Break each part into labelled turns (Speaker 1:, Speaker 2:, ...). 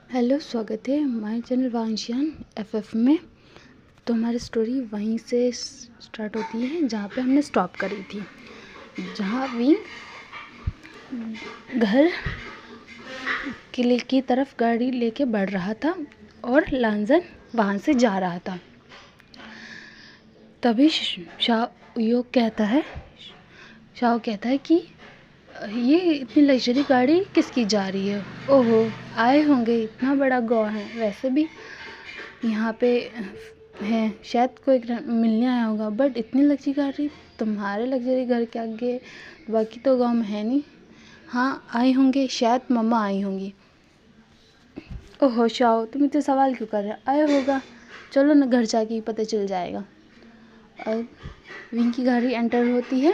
Speaker 1: Hello, स्वागत है हमारे चैनल वांशियान एफएफ में। तो हमारी स्टोरी वहीं से स्टार्ट होती है जहाँ पे हमने स्टॉप करी थी, जहाँ विंग घर किले की तरफ गाड़ी लेके बढ़ रहा था और लांजन वहाँ से जा रहा था। तभी शाओ कहता है कि ये इतनी लग्जरी गाड़ी किसकी जा रही है। ओहो, आए होंगे, इतना बड़ा गाँव है, वैसे भी यहाँ पे है, शायद कोई मिलने आया होगा, बट इतनी लग्जरी गाड़ी तुम्हारे लग्जरी घर के आगे, बाकी तो गांव में है नहीं। हाँ, आए होंगे, शायद मम्मा आई होंगी। ओहो शाओ, तुम इतने सवाल क्यों कर रहे हो? आया होगा, चलो ना घर जाके ही पता चल जाएगा। और विंग की गाड़ी एंटर होती है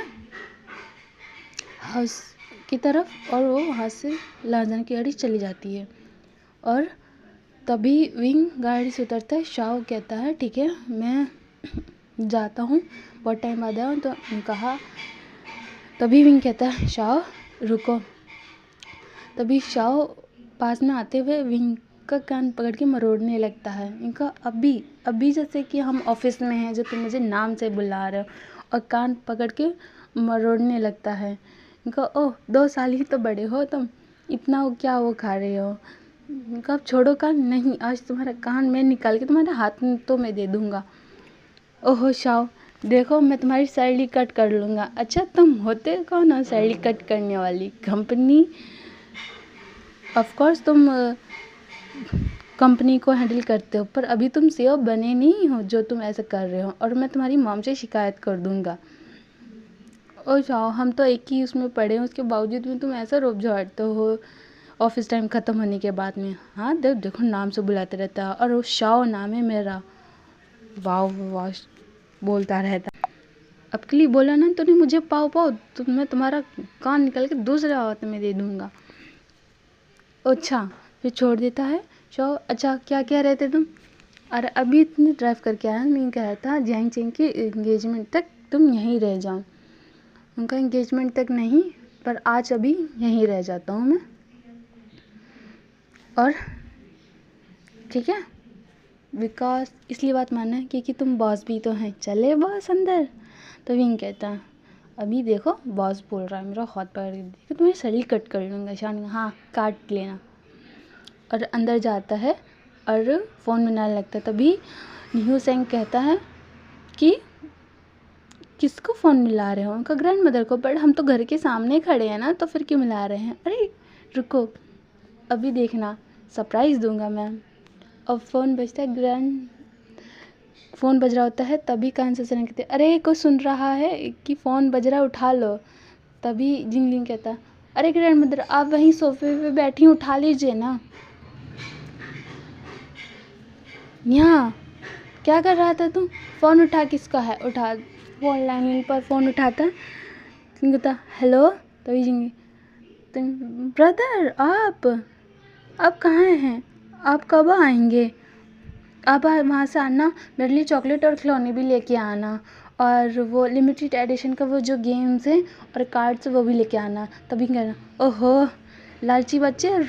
Speaker 1: हाउस की तरफ और वो वहाँ से लांजन की गाड़ी चली जाती है। और तभी विंग गाड़ी से उतरता है। शाओ कहता है ठीक है, मैं जाता हूँ, बहुत टाइम बाद आया हूँ। तो कहा, तभी विंग कहता है शाओ रुको। तभी शाओ पास में आते हुए विंग का कान पकड़ के मरोड़ने लगता है। इनका अभी जैसे कि हम ऑफिस में हैं, जो तुम मुझे नाम से बुला रहे हो, और कान पकड़ के मरोड़ने लगता है। इनका ओह, 2 साल ही तो बड़े हो तुम, इतना क्या वो खा रहे हो। कब छोड़ो कान, नहीं आज तुम्हारा कान मैं निकाल के तुम्हारे हाथ में तो मैं दे दूंगा। ओहो शाओ, देखो मैं तुम्हारी सैलरी कट कर लूँगा। अच्छा, तुम होते कौन हो सैलरी कट करने वाली? कंपनी, ऑफ कोर्स तुम कंपनी को हैंडल करते हो, पर अभी तुम सीईओ बने नहीं हो जो तुम ऐसा कर रहे हो, और मैं तुम्हारी मॉम से शिकायत कर दूंगा। ओ शाओ, हम तो एक ही उसमें पढ़े हैं, उसके बावजूद भी तुम ऐसा रोब झाड़ते हो ऑफिस टाइम ख़त्म होने के बाद में। हाँ देखो नाम से बुलाते रहता है, और वो शाओ नाम है मेरा। वाह वाह बोलता रहता। अब के लिए बोला ना तूने मुझे पाओ पाओ, तो मैं तुम्हारा कान निकल के दूसरे हाथ में दे दूंगा। अच्छा, फिर छोड़ देता है शाओ। अच्छा, क्या कह रहे थे तुम? अरे अभी इतनी ड्राइव करके आया, मैं कह रहा था जैंग चेंग की एंगेजमेंट तक तुम यहीं रह जाओ। उनका एंगेजमेंट तक नहीं, पर आज अभी यहीं रह जाता हूँ मैं। और ठीक है, बिकॉज इसलिए बात मानना है क्योंकि तुम बॉस भी तो हैं। चले बॉस अंदर। तो विंग कहता है अभी देखो बॉस बोल रहा है, मेरा हाथ पकड़ के देखो, तुम्हारी शरीर कट कर लूँगा। शान, हाँ काट लेना। और अंदर जाता है और फ़ोन मिलाने लगता है। तभी न्यू सेंग कहता है कि किसको फ़ोन मिला रहे हो? उनका ग्रैंड मदर को। बट हम तो घर के सामने खड़े हैं ना, तो फिर क्यों मिला रहे हैं? अरे रुको, अभी देखना, सरप्राइज़ दूंगा मैं। अब फ़ोन बजता है, फ़ोन बज रहा होता है। तभी कान से सनक कहते, अरे कोई सुन रहा है कि फ़ोन बज रहा है, उठा लो। तभी जिंगलिंग कहता, अरे ग्रैंड मदर आप वहीं सोफे पे बैठी, उठा लीजिए ना। यहाँ क्या कर रहा था तुम? फ़ोन उठा, किसका है? उठा। फ़ोन लाइन पर फ़ोन उठाता, कहता हेलो। तभी जिंगी, तुम ब्रदर आप कहाँ हैं? आप कब आएंगे? आप वहाँ से आना, मेरे लिए चॉकलेट और खिलौने भी लेके आना, और वो लिमिटेड एडिशन का वो जो गेम्स हैं और कार्ड्स वो भी लेके आना। तभी कहना, ओहो लालची बच्चे,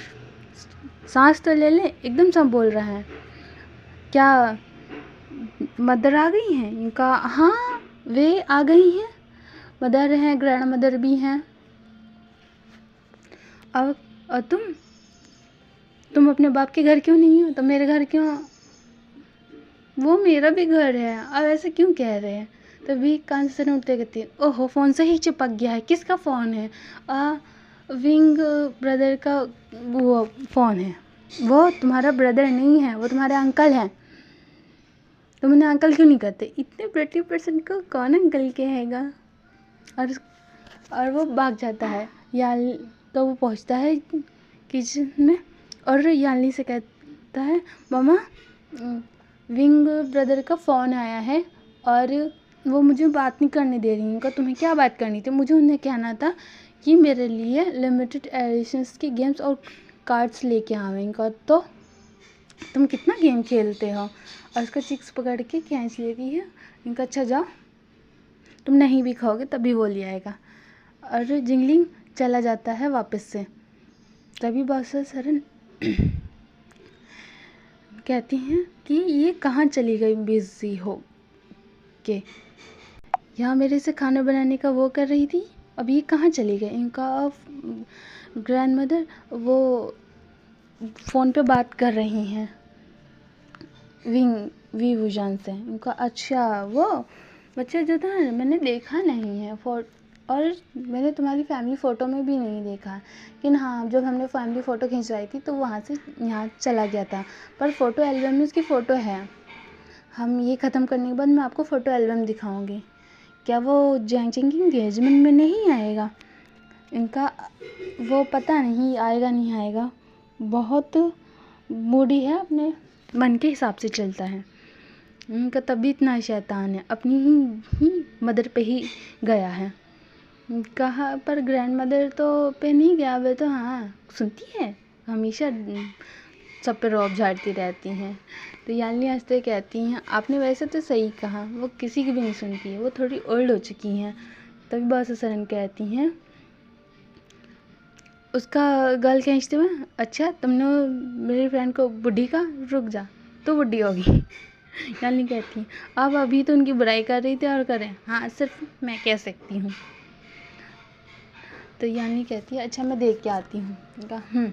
Speaker 1: सांस तो ले ले, एकदम सब बोल रहा है। क्या मदर आ गई हैं इनका? हाँ वे आ गई हैं, मदर हैं, ग्रैंड मदर भी हैं। अब और तुम अपने बाप के घर क्यों नहीं हो? तो मेरे घर क्यों? वो मेरा भी घर है, अब ऐसे क्यों कह रहे हैं? तभी कान से उठते कहती है, ओहो फ़ोन से ही चिपक गया है। किसका फ़ोन है? विंग ब्रदर का वो फ़ोन है। वो तुम्हारा ब्रदर नहीं है, वो तुम्हारे अंकल हैं। तुम उन्हें अंकल क्यों नहीं कहते? इतने प्रेटी पर्सन को कौन अंकल कहेगा? और वो भाग जाता है। तो वो पहुंचता है किचन में और याली से कहता है, मामा विंग ब्रदर का फ़ोन आया है और वो मुझे बात नहीं करने दे रही। उनका तुम्हें क्या बात करनी थी? मुझे उन्हें कहना था कि मेरे लिए लिमिटेड एडिशंस के गेम्स और कार्ड्स लेके आवेंगे। तो तुम कितना गेम खेलते हो? और उसका चिक्स पकड़ के खींच लेती है। इनका अच्छा जाओ, तुम नहीं भी खाओगे तभी वो ले आएगा। और जिंगलिंग चला जाता है वापस से। तभी बॉस सरन कहती हैं कि ये कहाँ चली गई बिजी हो के, यहाँ मेरे से खाना बनाने का वो कर रही थी, अब ये कहाँ चली गई। इनका ग्रैंड मदर वो फ़ोन पे बात कर रही हैं वी वुजान से। इनका अच्छा वो बच्चा जो था मैंने देखा नहीं है और मैंने तुम्हारी फैमिली फ़ोटो में भी नहीं देखा, लेकिन हाँ जब हमने फैमिली फ़ोटो खिंचवाई थी तो वहाँ से यहाँ चला गया था, पर फ़ोटो एल्बम में उसकी फ़ोटो है। हम ये ख़त्म करने के बाद मैं आपको फ़ोटो एल्बम दिखाऊंगी। क्या वो जैंग चैंग की इंगेजमेंट में नहीं आएगा? इनका वो पता नहीं आएगा नहीं आएगा, बहुत मूडी है, अपने मन के हिसाब से चलता है। इनका तभी इतना शैतान है, अपनी ही मदर पे ही गया है। कहाँ पर ग्रैंड मदर तो पे नहीं गया, वे तो हाँ सुनती है, हमेशा सब पे रौब झाड़ती रहती हैं। तो यानी हंसते कहती हैं आपने वैसे तो सही कहा, वो किसी की भी नहीं सुनती है, वो थोड़ी ओल्ड हो चुकी हैं। तभी बॉस सरन कहती हैं उसका गल खींचते हुए, अच्छा तुमने मेरी फ्रेंड को बुढ़ी का, रुक जा तो बुढ़ी होगी। यानी कहती हैं अब अभी तो उनकी बुराई कर रही थी और करें, हाँ सिर्फ मैं कह सकती हूँ। तो यानी कहती है अच्छा मैं देख के आती हूँ। कहा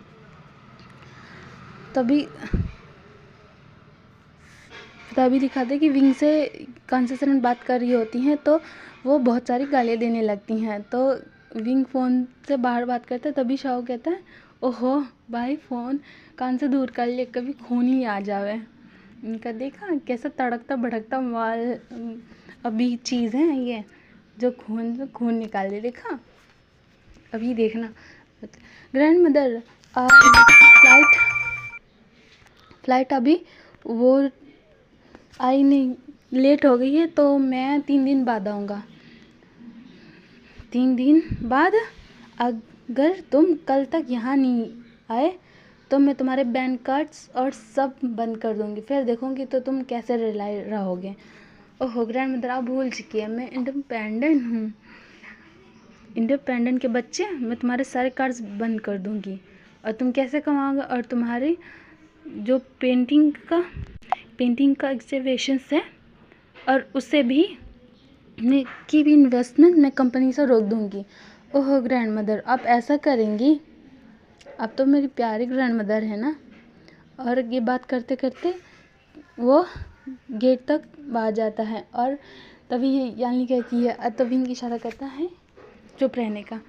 Speaker 1: तभी दिखाते कि विंग से कंसेशन बात कर रही होती हैं तो वो बहुत सारी गालियाँ देने लगती हैं। तो विंग फ़ोन से बाहर बात करता है, तभी शाओ कहता है ओहो भाई फ़ोन कान से दूर कर ले, कभी खून ही आ जावे। इनका देखा कैसा तड़कता भड़कता माल अभी चीज़ है ये जो खून निकाल दे, देखा अभी देखना। ग्रैंड मदर फ्लाइट अभी वो आई नहीं, लेट हो गई है, तो मैं 3 दिन बाद आऊँगा। 3 दिन बाद? अगर तुम कल तक यहाँ नहीं आए तो मैं तुम्हारे बैंक कार्ड्स और सब बंद कर दूँगी, फिर देखूँगी तो तुम कैसे रहोगे। ओहो ग्रैंड मदर आप भूल चुकी है, मैं इंडिपेंडेंट हूँ, इंडिपेंडेंट के बच्चे, मैं तुम्हारे सारे कार्ड्स बंद कर दूँगी और तुम कैसे कमाओगे। और तुम्हारी जो पेंटिंग का एग्जीबिशंस है और उससे भी की भी इन्वेस्टमेंट मैं कंपनी से रोक दूँगी। ओहो ग्रैंड मदर आप ऐसा करेंगी? अब तो मेरी प्यारी ग्रैंड मदर है ना। और ये बात करते करते वो गेट तक आ जाता है और तभी यानी कहती है, तभी इनकी इशारा करता है चुप रहने का।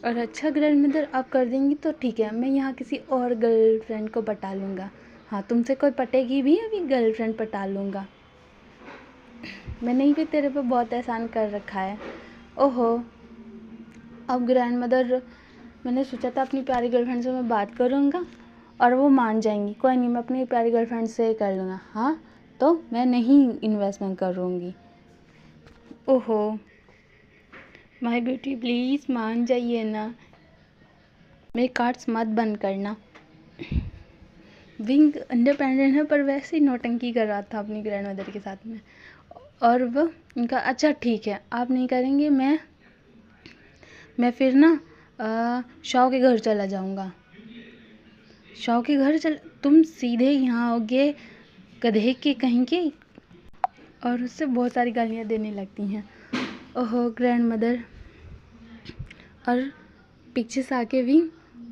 Speaker 1: और अच्छा ग्रैंड मदर आप कर देंगी तो ठीक है, मैं यहाँ किसी और गर्लफ्रेंड को पटा लूँगा। हाँ तुमसे कोई पटेगी भी, अभी गर्लफ्रेंड पटा लूँगा, मैंने भी तेरे पे बहुत एहसान कर रखा है। ओहो अब ग्रैंड मदर, मैंने सोचा था अपनी प्यारी गर्लफ्रेंड से मैं बात करूँगा और वो मान जाएंगी, कोई नहीं मैं अपनी प्यारी गर्लफ्रेंड से कर लूँगा, हाँ तो मैं नहीं इन्वेस्टमेंट करूँगी। ओहो माय ब्यूटी प्लीज़ मान जाइए ना, मेरे कार्ड्स मत बंद करना। विंग इंडिपेंडेंट है पर वैसे ही नौटंकी कर रहा था अपनी ग्रैंड मदर के साथ में। और वह उनका अच्छा ठीक है आप नहीं करेंगे, मैं फिर ना शाओ के घर चला जाऊँगा। शाओ के घर तुम सीधे यहाँ आओगे गधे के कहीं के, और उससे बहुत सारी गालियाँ देने लगती हैं। ओहो ग्रैंड मदर, और पीछे से आके भी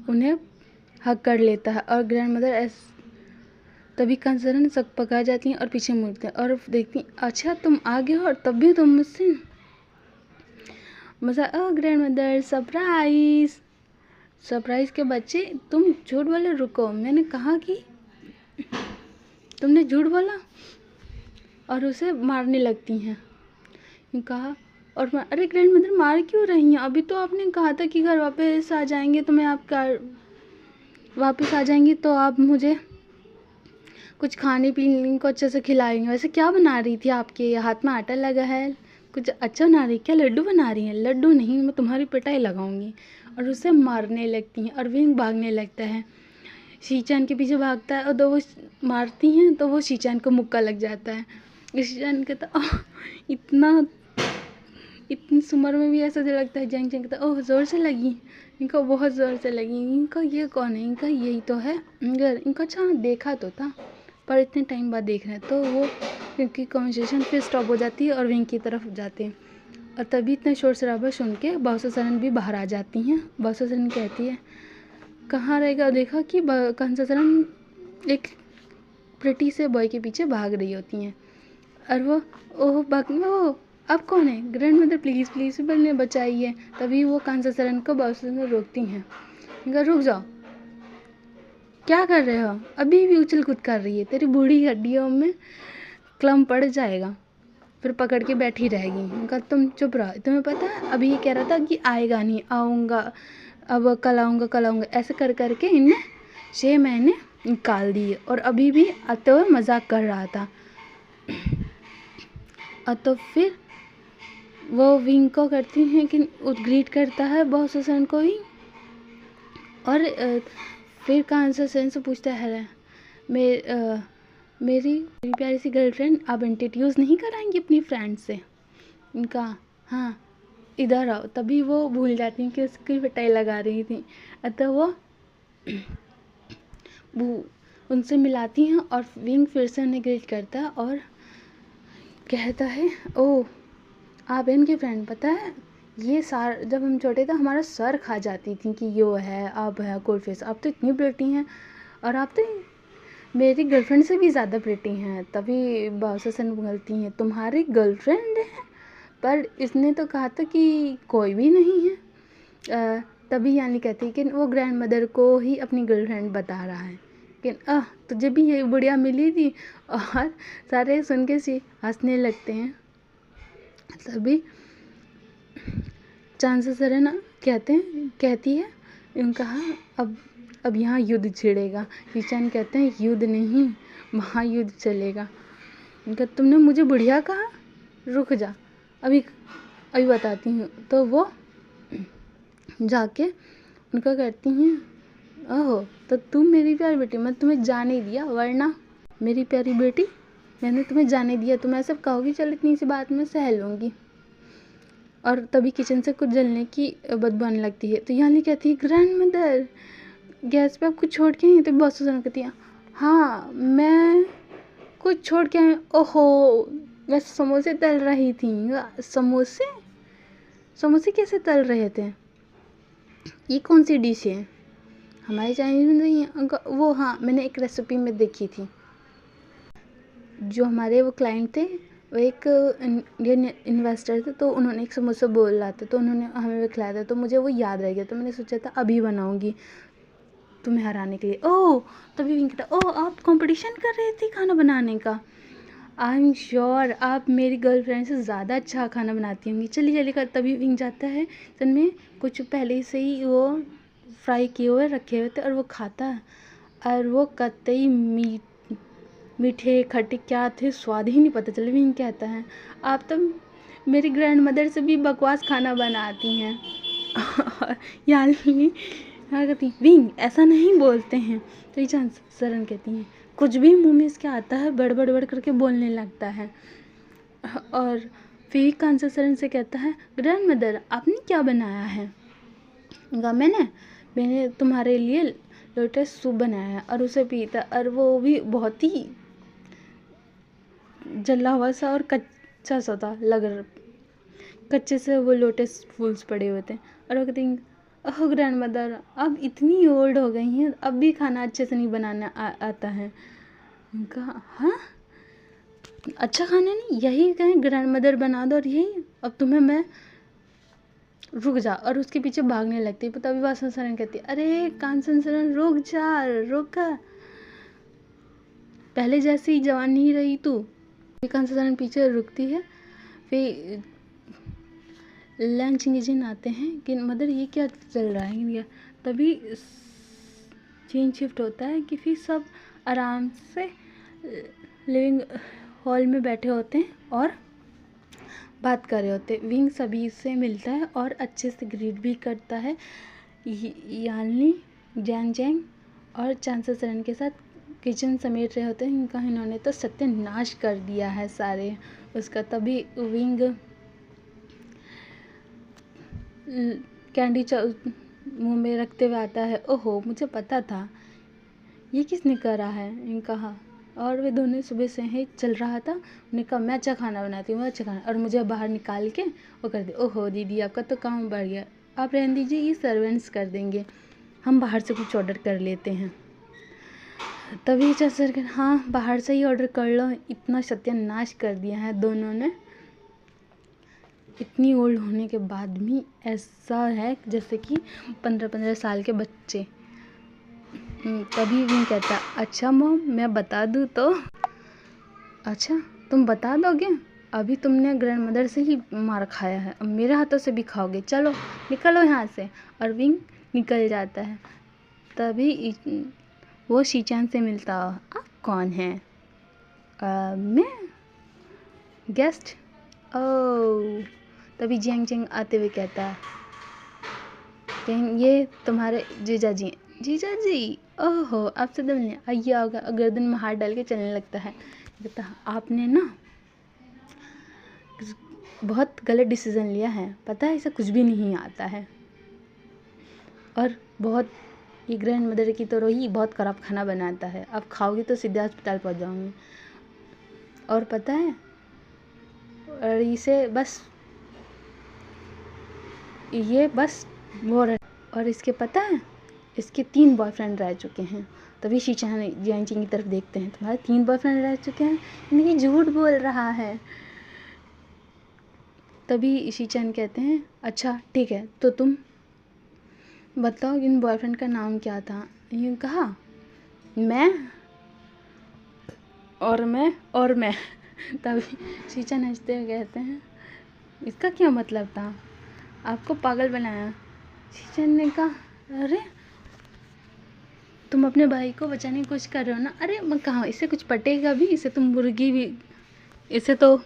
Speaker 1: उन्हें हक कर लेता है और ग्रैंड मदर तभी कंसर्न सक पका जाती हैं और पीछे मुड़ते हैं और देखती अच्छा तुम आ गए हो और तब भी तुम मुझसे मज़ा। ग्रैंड मदर सरप्राइज के बच्चे तुम झूठ बोले, रुको मैंने कहा कि तुमने झूठ बोला, और उसे मारने लगती हैं। कहा और अरे ग्रैंड मदर मार क्यों रही हैं, अभी तो आपने कहा था कि घर वापस आ जाएंगे तो मैं आपका वापस आ जाएंगी तो आप मुझे कुछ खाने पीने को अच्छे से खिलाएंगे। वैसे क्या बना रही थी, आपके हाथ में आटा लगा है, कुछ अच्छा बना रही, क्या लड्डू बना रही हैं? लड्डू नहीं, मैं तुम्हारी पिटाई लगाऊंगी। और उसे मारने लगती हैं और विंग भागने लगता है, शीचान के पीछे भागता है और तो वो मारती हैं तो वो शीचान को मुक्का लग जाता है। शीचान कहता इतनी उम्र में भी ऐसा लगता है। जैंग कहता ओह ज़ोर से लगी, इनका बहुत ज़ोर से लगी, इनका ये कौन है, इनका यही तो है, इनका अच्छा देखा तो था, पर इतने टाइम बाद देख रहे हैं। तो वो क्योंकि कन्वर्सेशन फिर स्टॉप हो जाती है और विंग की तरफ जाते हैं। और तभी इतना शोर शराबा सुन के बाउसा सरन भी बाहर आ जाती हैं। बाउसा सरन कहती है कहाँ रहेगा, देखा कि कंसा सरन एक प्रिटी से बॉय के पीछे भाग रही होती हैं। और वो ओह अब कौन है, ग्रैंड मदर प्लीज़ प्रिंसिपल ने बचाइए। तभी वो कांसा सरन को बाउसा सरन रोकती हैं। उनका रुक जाओ, क्या कर रहे हो, अभी भी उछल कूद कर रही है, तेरी बूढ़ी हड्डियों में क्लम पड़ जाएगा, फिर पकड़ के बैठी रहेगी। उनका तुम चुप रहो, तुम्हें पता है अभी ये कह रहा था कि आएगा नहीं, आऊँगा, अब कल आऊँगा, ऐसे कर करके इनने 6 महीने निकाल दिए और अभी भी आते हुए मजाक कर रहा था। और तो फिर वो विंग को करती हैं कि ग्रीट करता है बॉस हसन को ही। और फिर कांसा सरन से पूछता है मेरी प्यारी सी गर्लफ्रेंड, आप इंट्रोड्यूस नहीं कराएंगी अपनी फ्रेंड से। उनका हाँ इधर आओ। तभी वो भूल जाती हैं कि उसकी पिटाई लगा रही थी। अतः वो उनसे मिलाती हैं और विंग फिर से उन्हें ग्रीट करता है और कहता है ओह आप इनकी फ्रेंड, पता है ये सार जब हम छोटे थे हमारा सर खा जाती थी कि यो है आप है कोल्ड फेस, आप तो इतनी प्रिटी हैं और आप तो मेरी गर्लफ्रेंड से भी ज़्यादा प्रिटी हैं। तभी बाउसा सरन बोलती हैं तुम्हारी गर्लफ्रेंड है, पर इसने तो कहा था कि कोई भी नहीं है। तभी यानी कहती है कि वो ग्रैंड मदर को ही अपनी गर्लफ्रेंड बता रहा है कि तुझे भी ये बुढ़िया मिली थी। और सारे सुन के हंसने लगते हैं। तभी कांसा सरन कहती है उनका अब यहाँ युद्ध छिड़ेगा। ईशान कहते हैं युद्ध नहीं, महायुद्ध चलेगा। उनका तुमने मुझे बुढ़िया कहा, रुक जा अभी बताती हूँ। तो वो जाके उनका कहती हैं ओहो तो तुम मेरी प्यारी बेटी, मैं तुम्हें जाने दिया, वरना मेरी प्यारी बेटी मैंने तुम्हें जाने दिया, तुम ऐसा कहोगी चल इतनी सी बात मैं सह लूँगी। और तभी किचन से कुछ जलने की बदबू आने लगती है। तो यानी कहती है ग्रैंड मदर गैस पे आप कुछ छोड़ के आई। तो बहुत सुन कहती है हाँ मैं कुछ छोड़ के आई। ओहो वैसे समोसे तल रही थी। समोसे कैसे तल रहे थे, ये कौन सी डिश है, हमारे चाइनीज में नहीं है वो। हाँ मैंने एक रेसिपी में देखी थी, जो हमारे वो क्लाइंट थे वो एक इंडियन इन्वेस्टर थे, तो उन्होंने एक समोसा बोला था तो उन्होंने हमें वो खिलाया था, तो मुझे वो याद रह गया। तो मैंने सोचा था अभी बनाऊंगी तुम्हें हराने के लिए। ओह तभी विंग कहता ओह आप कंपटीशन कर रही थी खाना बनाने का, आई एम श्योर आप मेरी गर्लफ्रेंड से ज़्यादा अच्छा खाना बनाती होंगी, चलिए कर। तभी विंग जाता है तो उनमें कुछ पहले से ही वो फ्राई किए हुए रखे हुए थे और वो खाता है और वो कतई मीठे खट्टे क्या थे, स्वाद ही नहीं पता चला। विंग कहता है आप तो मेरी ग्रैंड मदर से भी बकवास खाना बनाती हैं। यानी हाँ कहती विंग ऐसा नहीं बोलते हैं। तो ये कांसा सरन कहती हैं कुछ भी मुंह में इसके आता है बड़ करके बोलने लगता है। और फिर कांसा सरन से कहता है ग्रैंड मदर आपने क्या बनाया है। मैंने तुम्हारे लिए लोटस सूप बनाया है और उसे पीता, और वो भी बहुत ही जला हुआ सा और कच्चा सा था कच्चे से वो लोटस फूल्स पड़े हुए थे। और वो कहती हैं ओह ग्रैंड मदर अब इतनी ओल्ड हो गई हैं, अब भी खाना अच्छे से नहीं बनाना आता है। उनका हाँ अच्छा खाना नहीं, यही कहें ग्रैंड मदर बना दो और यही अब तुम्हें मैं, रुक जा। और उसके पीछे भागने लगती है। तभी कांसा सरन कहती है अरे कांसा सरन रुक जा, रुक, पहले जैसी जवान नहीं रही तू। कांसा सरन पीछे रुकती है। फिर लंच किचन आते हैं कि मदर ये क्या चल रहा है। तभी चेंज शिफ्ट होता है कि फिर सब आराम से लिविंग हॉल में बैठे होते हैं और बात कर रहे होते हैं। विंग सभी से मिलता है और अच्छे से ग्रीट भी करता है। यानी जैंग और कांसा सरन के साथ किचन समेट रहे होते हैं। इन्होंने तो सत्यानाश कर दिया है सारे उसका। तभी विंग कैंडी मुंह में रखते हुए आता है ओहो मुझे पता था ये किसने करा है। कहा और वे दोनों सुबह से ही चल रहा था। उन्हें कहा मैं अच्छा खाना बनाती हूँ, अच्छा खाना, और मुझे बाहर निकाल के वो कर दे। ओहो दीदी आपका तो काम बढ़ गया, आप रहने दीजिए, ये सर्वेंट्स कर देंगे, हम बाहर से कुछ ऑर्डर कर लेते हैं। तभी सर हाँ बाहर से ही ऑर्डर कर लो। इतना सत्यानाश कर दिया है दोनों ने। इतनी ओल्ड होने के बाद भी ऐसा है जैसे कि 15-15 साल के बच्चे। तभी विंग कहता अच्छा मॉम मैं बता दूँ तो? अच्छा तुम बता दोगे? अभी तुमने ग्रैंड मदर से ही मार खाया है, अब मेरे हाथों से भी खाओगे, चलो निकलो यहाँ से। और विंग निकल जाता है। तभी वो शीचान से मिलता, आप कौन हैं? मैं गेस्ट। ओह। तभी जियांग चेंग आते हुए कहता है कहीं ये तुम्हारे जीजा जी हैं। जीजा जी ओहो आपसे तो मिलने आइए होगा। गर्दन में हाथ डाल के चलने लगता है। कहता आपने ना बहुत गलत डिसीज़न लिया है, पता है इसे कुछ भी नहीं आता है, और बहुत ये ग्रैंड मदर की तरह ही बहुत ख़राब खाना बनाता है, आप खाओगे तो सीधे अस्पताल पहुंच जाओगे। और पता है और इसे बस ये बस वो और इसके पता है इसके 3 बॉयफ्रेंड रह चुके हैं। तभी शीचान जियांग चेंग की तरफ देखते हैं, तुम्हारे 3 बॉयफ्रेंड रह चुके हैं, नहीं झूठ बोल रहा है। तभी शीचान कहते हैं अच्छा ठीक है तो तुम बताओ इन बॉयफ्रेंड का नाम क्या था? ये कहा मैं और मैं। तभी शीचान हंसते हुए कहते हैं इसका क्या मतलब था, आपको पागल बनाया। शीचान ने कहा अरे तुम अपने भाई को बचाने की कोशिश कर रहे हो ना? अरे मैं कहा इससे कुछ पटेगा भी, इसे तो मुर्गी भी, इसे तो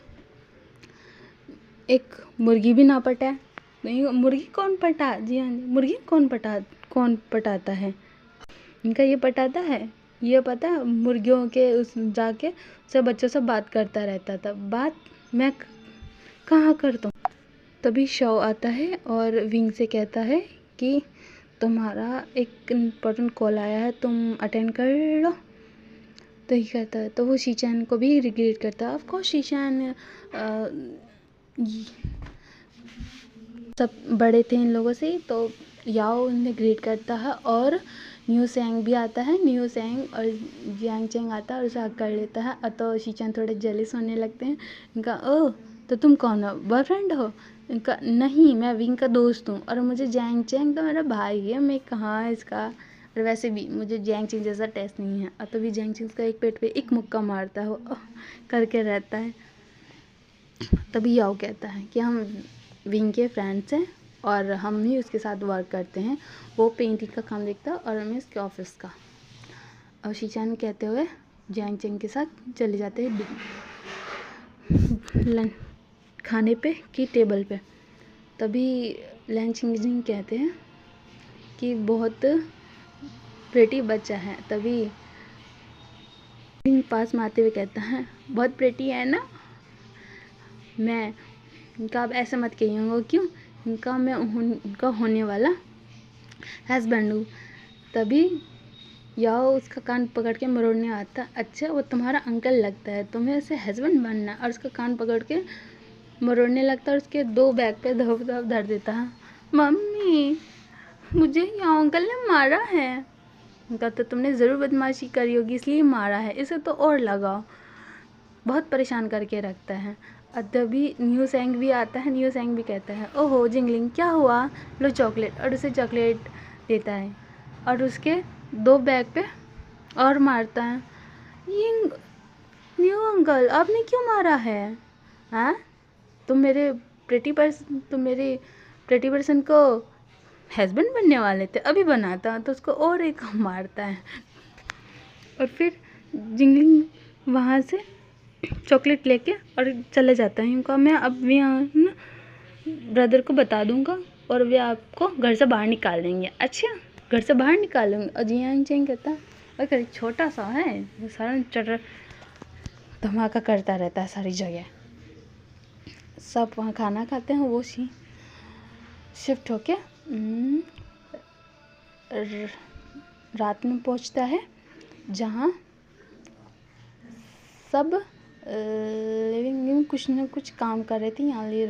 Speaker 1: एक मुर्गी भी ना पटा है। नहीं मुर्गी कौन पटा? जी हाँ मुर्गी कौन पटाता है? इनका ये पटाता है, ये पता है मुर्गियों के उस जाके सब बच्चों से बात करता रहता था। बात मैं कहाँ करता हूँ। तभी शव आता है और विंग से कहता है कि तुम्हारा एक इम्पोर्टेंट कॉल आया है, तुम अटेंड कर लो। तो ही कहता है, तो वो शीचान को भी रिग्रेट करता है। ऑफ कोर्स शीचान सब बड़े थे इन लोगों से, तो याओ उन्हें ग्रीट करता है। और न्यू सैंग भी आता है, न्यू सैंग और जियांग चेंग आता है और उसे हक कर लेता है। तो शीचान थोड़े जेलिस होने लगते हैं। इनका ओह तो तुम कौन हो, बॉयफ्रेंड हो? इनका नहीं मैं विंग का दोस्त हूँ, और मुझे जियांग चेंग तो मेरा भाई है, मैं कहाँ इसका, और वैसे भी मुझे जियांग चेंग जैसा टेस्ट नहीं है। और तभी जियांग चेंग का एक पेट पे एक मुक्का मारता है, वो करके रहता है। तभी याओ कहता है कि हम विंग के फ्रेंड्स हैं और हम ही उसके साथ वर्क करते हैं, वो पेंटिंग का काम देखता है और मैं इसके ऑफिस का। और शीचान कहते हुए जियांग चेंग के साथ चले जाते हैं खाने पे की टेबल पे। तभी लैन चिंगजिंग कहते हैं कि बहुत प्रेटी बच्चा है। तभी पास में आते हुए कहता है बहुत प्रेटी है ना, मैं इनका अब ऐसे मत कहिएगा, क्यों इनका मैं उनका होने वाला हस्बैंड हूँ। तभी याओ उसका कान पकड़ के मरोड़ने आता, अच्छा वो तुम्हारा अंकल लगता है, तुम्हें ऐसे हस्बैंड बनना, और उसका कान पकड़ के मरोड़ने लगता है और उसके 2 बैग पे धप धर देता है। मम्मी मुझे याओ अंकल ने मारा है। उनका तो तुमने ज़रूर बदमाशी करी होगी इसलिए मारा है, इसे तो और लगाओ। बहुत परेशान करके रखता है। और तभी न्यू सैंग भी आता है। न्यू सैंग भी कहता है ओहो जिंगलिंग क्या हुआ, लो चॉकलेट, और उसे चॉकलेट देता है और उसके 2 बैग पे और मारता है। ये न्यू अंकल आपने क्यों मारा है? हाँ तुम मेरे प्रेटी पर्सन को हस्बैंड बनने वाले थे, अभी बनाता तो उसको और एक मारता है। और फिर जिंगलिंग वहाँ से चॉकलेट लेके और चले जाता है। उनका मैं अब यहाँ ना ब्रदर को बता दूंगा और वे आपको घर से बाहर निकाल देंगे। अच्छा घर से बाहर निकालेंगे? और जियांग चेंग कहता अगर छोटा सा है सारा चटर धमाका करता रहता है सारी जगह। सब वहाँ खाना खाते हैं, वो शिफ्ट होके रात में पहुँचता है जहाँ सब लिविंग में कुछ न कुछ काम कर रही थी। यानली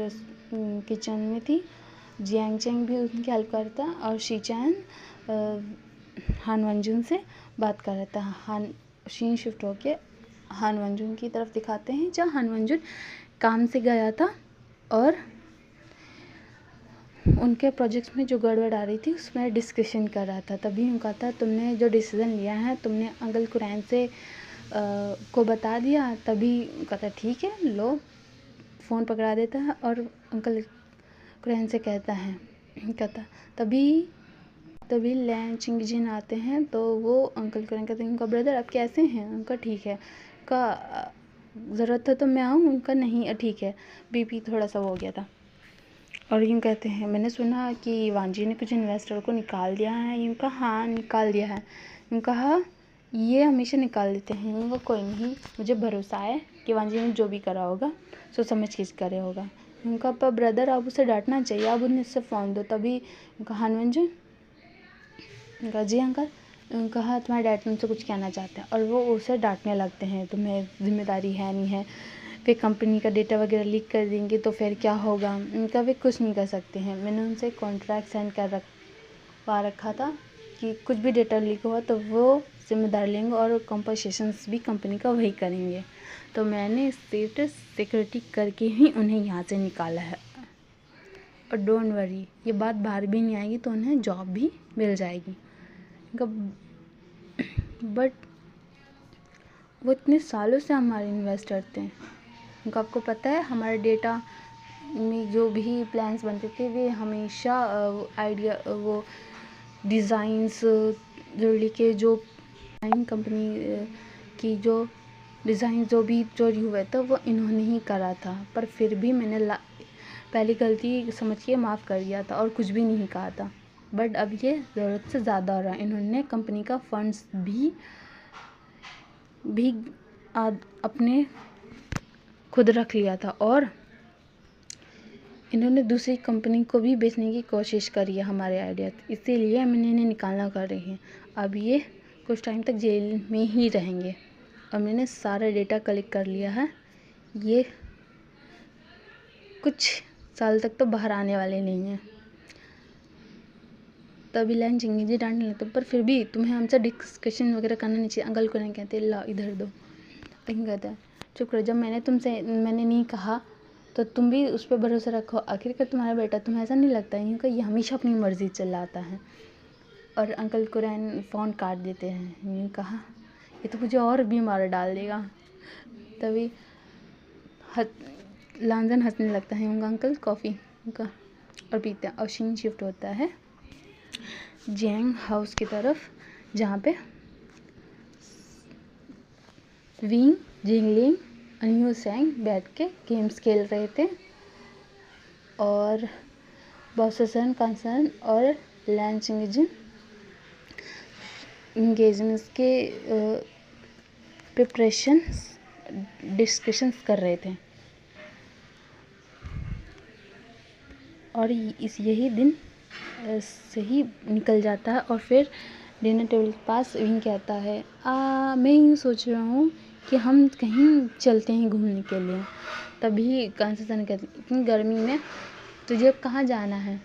Speaker 1: किचन में थी, जियांग चैंग भी उनकी हेल्प करता और शीचैन हान वंजुन से बात कर रहा था। हान शीन शिफ्ट होके हान वंजुन की तरफ दिखाते हैं, जहाँ हान वंजुन काम से गया था और उनके प्रोजेक्ट्स में जो गड़बड़ आ रही थी उसमें डिस्कशन कर रहा था। तभी उनका था, तुमने जो डिसीज़न लिया है तुमने अंकल कुरैन से को बता दिया। तभी कहता ठीक है, लो फ़ोन पकड़ा देता है और अंकल कुरैन से कहता तभी लैन चिंगजिन आते हैं। तो वो अंकल कुरैन कहते हैं उनका ब्रदर आप कैसे हैं? उनका ठीक है, का ज़रूरत है तो मैं आऊँ? उनका नहीं ठीक है, बीपी थोड़ा सा हो गया था। और यूँ कहते हैं मैंने सुना कि वांजी ने कुछ इन्वेस्टर को निकाल दिया है। यूँ कहा हाँ निकाल दिया है। यूँ कहा ये हमेशा निकाल देते हैं। यूँ कहा कोई नहीं, मुझे भरोसा है कि वांजी ने जो भी करा होगा सोच समझ के करे होगा। यूँ कहा पर ब्रदर आप उसे डांटना चाहिए, आप उन्हें इससे फ़ोन दो। तभी हान वंजुन कहा जी अंकल। कहा तुम्हारे डैड तुमसे कुछ कहना चाहते हैं और वो उसे डांटने लगते हैं, तुम्हें जिम्मेदारी है नहीं है, फिर कंपनी का डेटा वगैरह लीक कर देंगे तो फिर क्या होगा? उनका वे कुछ नहीं कर सकते हैं। मैंने उनसे कॉन्ट्रैक्ट साइन कर रखा था कि कुछ भी डेटा लीक हुआ तो वो जिम्मेदार लेंगे और कंपनसेशंस भी कंपनी का वही करेंगे। तो मैंने स्टेटस सिक्योरिटी करके ही उन्हें यहाँ से निकाला है। और डोंट वरी, ये बात बाहर भी नहीं आएगी तो उन्हें जॉब भी मिल जाएगी। बट वो इतने सालों से हमारे इन्वेस्टर थे। उनका आपको पता है हमारे डेटा में जो भी प्लान्स बनते थे वे हमेशा आइडिया वो डिज़ाइंस जोड़ी के जो कंपनी की जो डिज़ाइन जो भी चोरी हुए थे वो इन्होंने ही करा था। पर फिर भी मैंने पहली गलती समझ के माफ़ कर दिया था और कुछ भी नहीं कहा था। बट अब ये ज़रूरत से ज़्यादा हो रहा है। इन्होंने कंपनी का फंड्स भी अपने खुद रख लिया था और इन्होंने दूसरी कंपनी को भी बेचने की कोशिश करी है हमारे आइडिया। इसीलिए मैंने इन्हें निकालना कर रही है। अब ये कुछ टाइम तक जेल में ही रहेंगे और मैंने सारा डेटा कलेक्ट कर लिया है। ये कुछ साल तक तो बाहर आने वाले नहीं हैं। तभी लैन चिंगी डांटने लगते, पर फिर भी तुम्हें हमसे डिस्कशन वगैरह करना नहीं चाहिए। अंकल को नहीं कहते ला इधर दो, लेकिन कहता है चुप करो, जब मैंने नहीं कहा तो तुम भी उस पर भरोसा रखो, आखिरकार तुम्हारा बेटा, तुम्हें ऐसा नहीं लगता यूँ कि ये हमेशा अपनी मर्ज़ी चलाता है। और अंकल कुरैन फ़ोन काट देते हैं। यूँ कहा ये तो मुझे और भी मार डाल देगा। तभी लांजन हंसने लगता है। उनका अंकल कॉफ़ी उनका और पीते हैं और सीन शिफ्ट होता है जियांग हाउस की तरफ, जहाँ पे विंग जिंगलिंग अनियो सेंग बैठ के गेम्स खेल रहे थे और बॉससन कंसर्न और लैन चिंगजिन इंगेजमेंट्स के प्रिपरेशन डिस्कशंस कर रहे थे। और यही दिन सही निकल जाता है और फिर डिनर टेबल के पास विंग कहता है मैं यूँ सोच रहा हूँ कि हम कहीं चलते हैं घूमने के लिए। तभी कंसर्न कहती इतनी गर्मी में तुझे कहाँ जाना है?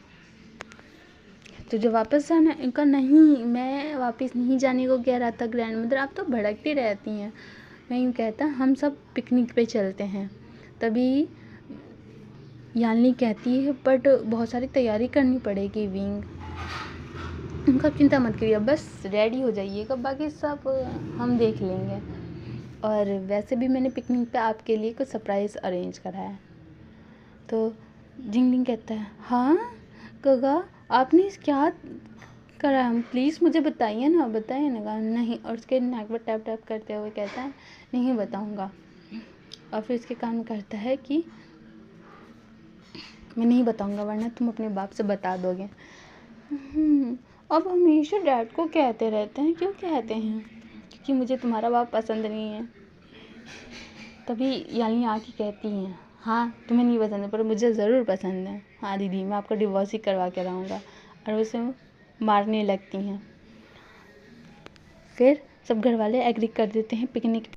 Speaker 1: तुझे वापस जाना है? इनका नहीं, मैं वापस नहीं जाने को कह रहा था ग्रैंड मदर, आप तो भड़कती रहती हैं। मैं यूँ कहता हम सब पिकनिक पे चलते हैं। तभी यानली कहती है बट बहुत सारी तैयारी करनी पड़ेगी विंग। उनका चिंता मत करिए, बस रेडी हो जाइएगा, बाकी सब हम देख लेंगे। और वैसे भी मैंने पिकनिक पे आपके लिए कुछ सरप्राइज़ अरेंज करा है। तो जिंगलिंग कहता है हाँ गगा आपने क्या करा है, प्लीज़ मुझे बताइए ना नहीं। और उसके नाक पर टैप टैप करते हुए कहता है नहीं बताऊँगा। और फिर उसके कान में कहता है कि मैं नहीं बताऊँगा वरना तुम अपने बाप से बता दोगे। अब हमेशा डैड को कहते रहते हैं, क्यों कहते हैं? क्योंकि मुझे तुम्हारा बाप पसंद नहीं है। तभी यानी आके कहती हैं हाँ तुम्हें नहीं पसंद है पर मुझे ज़रूर पसंद है। हाँ दीदी मैं आपका डिवोर्स ही करवा के रहूँगा। और उसे मारने लगती हैं। फिर सब घर वाले एग्री कर देते हैं पिकनिक